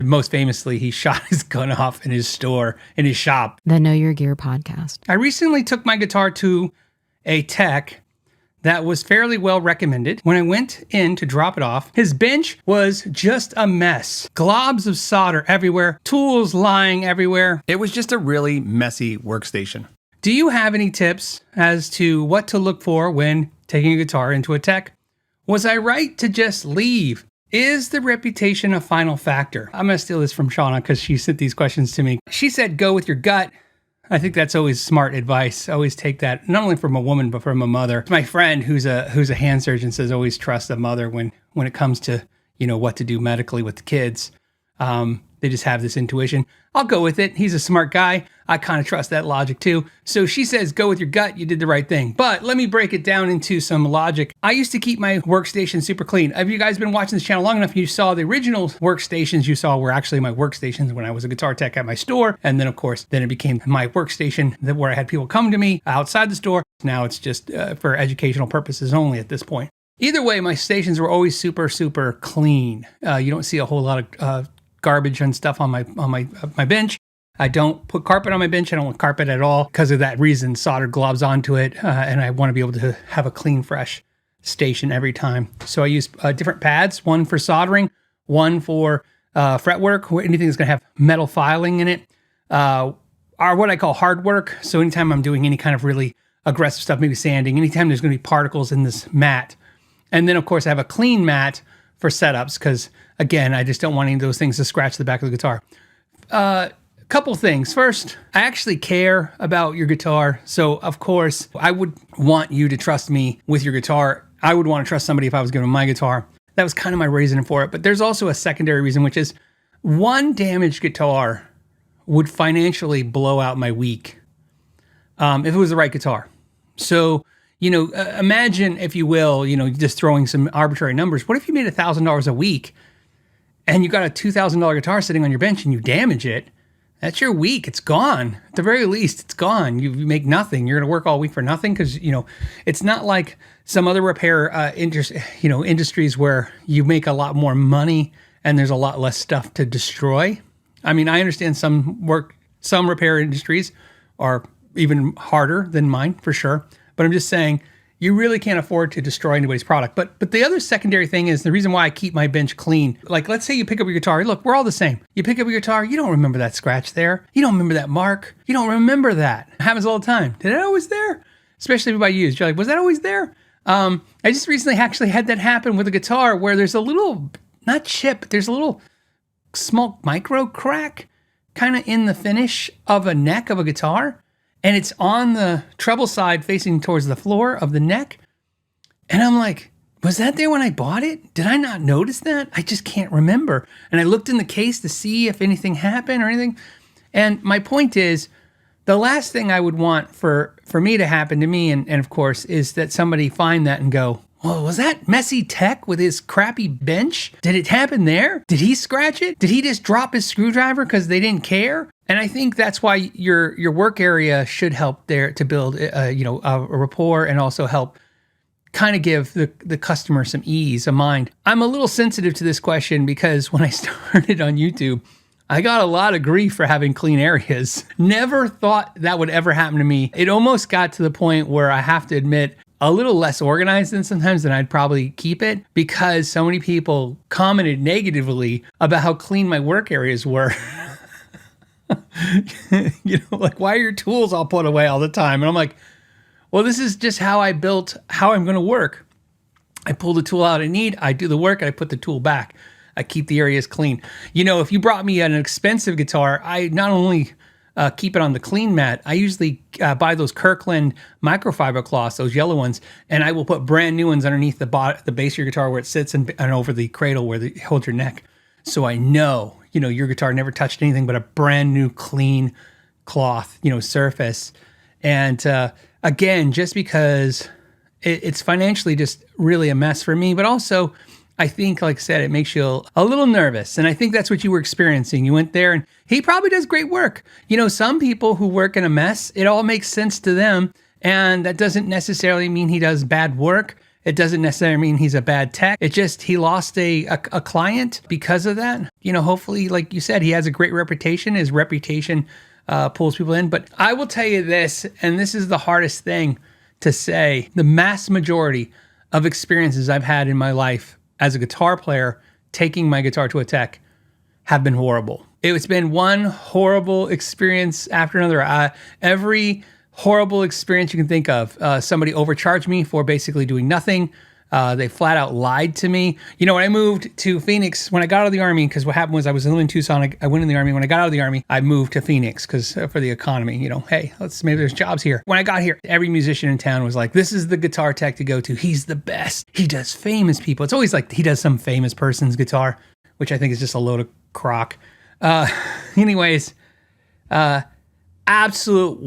Most famously, he shot his gun off in his shop. The Know Your Gear podcast. I recently took my guitar to a tech that was fairly well recommended. When I went in to drop it off, his bench was just a mess. Globs of solder everywhere, tools lying everywhere. It was just a really messy workstation. Do you have any tips as to what to look for when taking a guitar into a tech? Was I right to just leave? Is the reputation a final factor? I'm going to steal this from Shauna because she sent these questions to me. She said, go with your gut. I think that's always smart advice. Always take that, not only from a woman, but from a mother. My friend who's a hand surgeon says always trust a mother when it comes to, what to do medically with the kids. They just have this intuition. I'll go with it. He's a smart guy. I kind of trust that logic too. So she says, go with your gut. You did the right thing. But let me break it down into some logic. I used to keep my workstation super clean. Have you guys been watching this channel long enough? You saw the original workstations you saw were actually my workstations when I was a guitar tech at my store. And then, of course, then it became my workstation where I had people come to me outside the store. Now it's just for educational purposes only at this point. Either way, my stations were always super, super clean. You don't see a whole lot of garbage and stuff on my bench. I don't put carpet on my bench. I don't want carpet at all because of that reason. Soldered globs onto it, and I want to be able to have a clean, fresh station every time. So I use different pads, one for soldering, one for fretwork, or anything that's going to have metal filing in it, are what I call hard work. So anytime I'm doing any kind of really aggressive stuff, maybe sanding, anytime there's going to be particles in this mat. And then, of course, I have a clean mat for setups because, again, I just don't want any of those things to scratch the back of the guitar. Couple things. First, I actually care about your guitar. So, of course, I would want you to trust me with your guitar. I would want to trust somebody if I was giving my guitar. That was kind of my reason for it. But there's also a secondary reason, which is one damaged guitar would financially blow out my week if it was the right guitar. So, imagine, if you will, just throwing some arbitrary numbers. What if you made $1,000 a week and you got a $2,000 guitar sitting on your bench and you damage it? That's your week. It's gone. At the very least, it's gone. You make nothing. You're going to work all week for nothing because, it's not like some other repair industries where you make a lot more money and there's a lot less stuff to destroy. I mean, I understand some repair industries are even harder than mine for sure. But I'm just saying, you really can't afford to destroy anybody's product. But the other secondary thing is the reason why I keep my bench clean. Like, let's say you pick up your guitar. Look, we're all the same. You pick up your guitar, you don't remember that scratch there. You don't remember that mark. You don't remember that. It happens all the time. Did it always there? Especially if I used. You're like, was that always there? I just recently actually had that happen with a guitar where there's a little, not chip, but there's a little small micro crack kind of in the finish of a neck of a guitar. And it's on the treble side facing towards the floor of the neck. And I'm like, was that there when I bought it? Did I not notice that? I just can't remember. And I looked in the case to see if anything happened or anything. And my point is, the last thing I would want for me to happen to me, and of course, is that somebody find that and go, well, was that messy tech with his crappy bench? Did it happen there? Did he scratch it? Did he just drop his screwdriver because they didn't care? And I think that's why your work area should help there to build a rapport and also help kind of give the customer some ease of mind. I'm a little sensitive to this question because when I started on YouTube, I got a lot of grief for having clean areas. Never thought that would ever happen to me. It almost got to the point where I have to admit, a little less organized than I'd probably keep it because so many people commented negatively about how clean my work areas were. Like, why are your tools all put away all the time? And I'm like, well, this is just how I built how I'm going to work. I pull the tool out I need, I do the work, and I put the tool back. I keep the areas clean. If you brought me an expensive guitar, I not only keep it on the clean mat, I usually buy those Kirkland microfiber cloths, those yellow ones, and I will put brand new ones underneath the base of your guitar where it sits and over the cradle where it holds your neck. So I know, your guitar never touched anything but a brand new clean cloth, surface. And again, just because it's financially just really a mess for me, but also I think, like I said, it makes you a little nervous. And I think that's what you were experiencing. You went there and he probably does great work. Some people who work in a mess, it all makes sense to them. And that doesn't necessarily mean he does bad work. It doesn't necessarily mean he's a bad tech. It just, he lost a client because of that. Hopefully, like you said, he has a great reputation. His reputation pulls people in. But I will tell you this, and this is the hardest thing to say. The mass majority of experiences I've had in my life as a guitar player, taking my guitar to a tech, have been horrible. It's been one horrible experience after another. Every horrible experience you can think of. Somebody overcharged me for basically doing nothing. They flat out lied to me. When I moved to Phoenix, when I got out of the Army, because what happened was I was living in Tucson, I went in the Army. When I got out of the Army, I moved to Phoenix because for the economy, hey, maybe there's jobs here. When I got here, every musician in town was like, this is the guitar tech to go to. He's the best. He does famous people. It's always like he does some famous person's guitar, which I think is just a load of crock. Anyways, absolute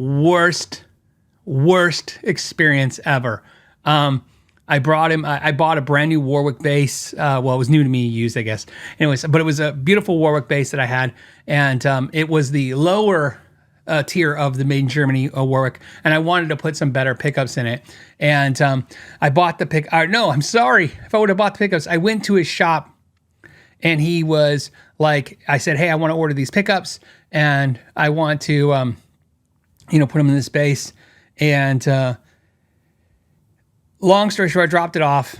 worst experience ever. I brought him, I bought a brand new Warwick bass. It was new to me, used, I guess. Anyways, but it was a beautiful Warwick bass that I had. And it was the lower tier of the made in Germany Warwick. And I wanted to put some better pickups in it. And I bought the I'm sorry. If I would have bought the pickups, I went to his shop and he was like, I said, hey, I want to order these pickups and I want to, put them in this bass. And long story short, I dropped it off.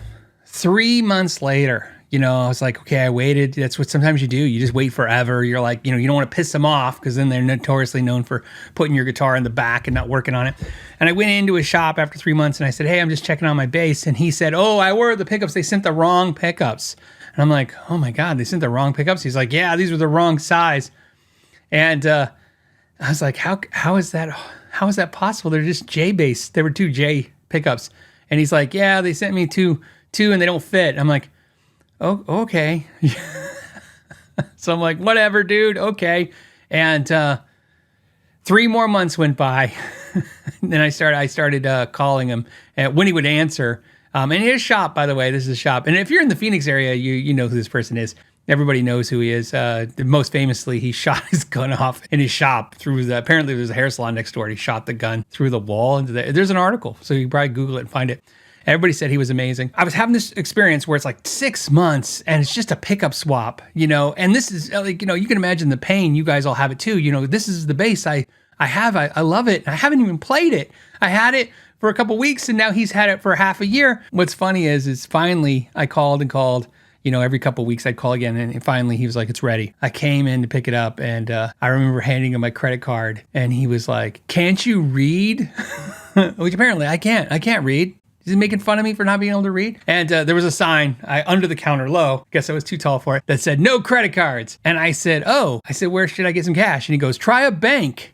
3 months later, I was like, okay, I waited. That's what sometimes you do. You just wait forever. You're like, you don't want to piss them off because then they're notoriously known for putting your guitar in the back and not working on it. And I went into his shop after 3 months and I said, hey, I'm just checking on my bass. And he said, oh, I ordered the pickups. They sent the wrong pickups. And I'm like, oh my God, they sent the wrong pickups. He's like, yeah, these were the wrong size. And I was like, how is that possible? They're just J bass. There were 2 J pickups. And he's like, yeah, they sent me two and they don't fit. I'm like, oh, okay. So I'm like, whatever, dude. Okay. And 3 more months went by. Then I started calling him when he would answer. And his shop, by the way, this is a shop. And if you're in the Phoenix area, you know who this person is. Everybody knows who he is. Most famously, he shot his gun off in his shop apparently there's a hair salon next door. And he shot the gun through the wall. There's an article, so you can probably Google it and find it. Everybody said he was amazing. I was having this experience where it's like 6 months and it's just a pickup swap, and this is like, you can imagine the pain. You guys all have it too. This is the bass I have. I love it. I haven't even played it. I had it for a couple weeks and now he's had it for half a year. What's funny is finally I called and called. Every couple of weeks I'd call again, and finally he was like, it's ready. I came in to pick it up, and I remember handing him my credit card, and he was like, can't you read? Which apparently I can't read. He's making fun of me for not being able to read. And there was a sign under the counter low, guess I was too tall for it, that said, no credit cards. And I said, where should I get some cash? And he goes, try a bank.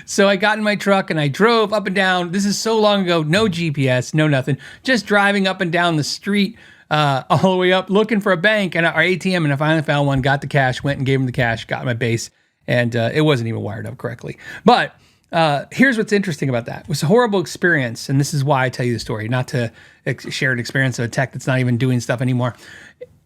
So I got in my truck and I drove up and down. This is so long ago, no GPS, no nothing. Just driving up and down the street all the way up looking for a bank and our ATM. And I finally found one, got the cash, went and gave him the cash, got my bass. And it wasn't even wired up correctly. But here's what's interesting about that. It was a horrible experience. And this is why I tell you the story, not to share an experience of a tech that's not even doing stuff anymore.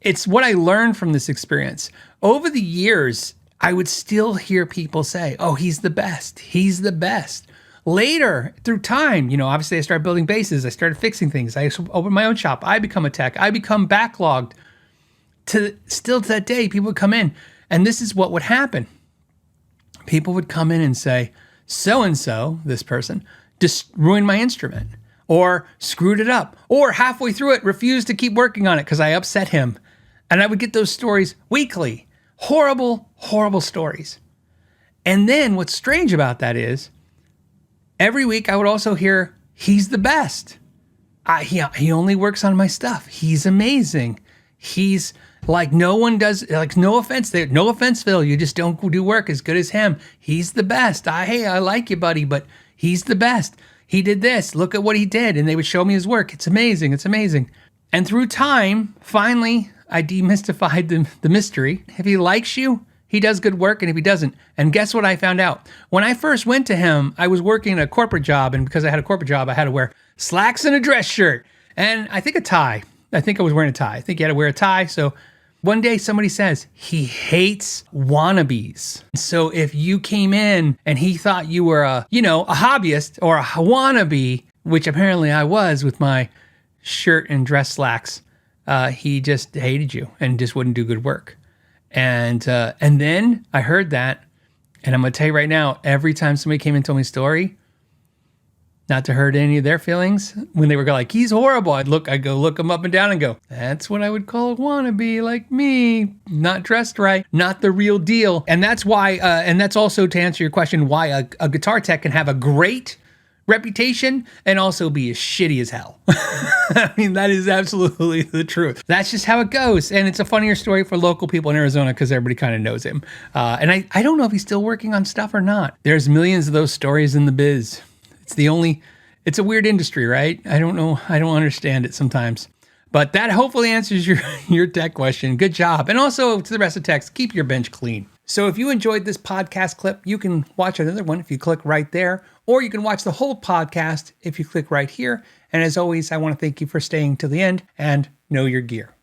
It's what I learned from this experience. Over the years, I would still hear people say, oh, he's the best. He's the best. Later, through time, obviously I started building basses. I started fixing things. I opened my own shop. I become a tech. I become backlogged. Still to that day, people would come in. And this is what would happen. People would come in and say, so-and-so, this person, just ruined my instrument. Or screwed it up. Or halfway through it, refused to keep working on it because I upset him. And I would get those stories weekly. Horrible, horrible stories. And then what's strange about that is every week I would also hear, he's the best. He only works on my stuff. He's amazing. He's like, no one does, like, no offense, Phil, you just don't do work as good as him. He's the best. I like you, buddy, but he's the best. He did this. Look at what he did. And they would show me his work. It's amazing. It's amazing. And through time, finally, I demystified the mystery. If he likes you, he does good work, and if he doesn't. And guess what I found out? When I first went to him, I was working a corporate job, and because I had a corporate job, I had to wear slacks and a dress shirt, and I think a tie. I think I was wearing a tie. I think you had to wear a tie. So one day somebody says, he hates wannabes. So if you came in and he thought you were a hobbyist or a wannabe, which apparently I was with my shirt and dress slacks, he just hated you and just wouldn't do good work. And then I heard that, and I'm going to tell you right now, every time somebody came and told me a story, not to hurt any of their feelings, when they were like, he's horrible, I'd go look him up and down and go, that's what I would call a wannabe like me, not dressed right, not the real deal. And that's why, and that's also to answer your question, why a guitar tech can have a great reputation and also be as shitty as hell. I mean, that is absolutely the truth. That's just how it goes. And it's a funnier story for local people in Arizona because everybody kind of knows him. And I don't know if he's still working on stuff or not. There's millions of those stories in the biz. It's a weird industry, right? I don't know. I don't understand it sometimes. But that hopefully answers your tech question. Good job. And also to the rest of the techs, keep your bench clean. So if you enjoyed this podcast clip, you can watch another one if you click right there, or you can watch the whole podcast if you click right here. And as always, I want to thank you for staying till the end and know your gear.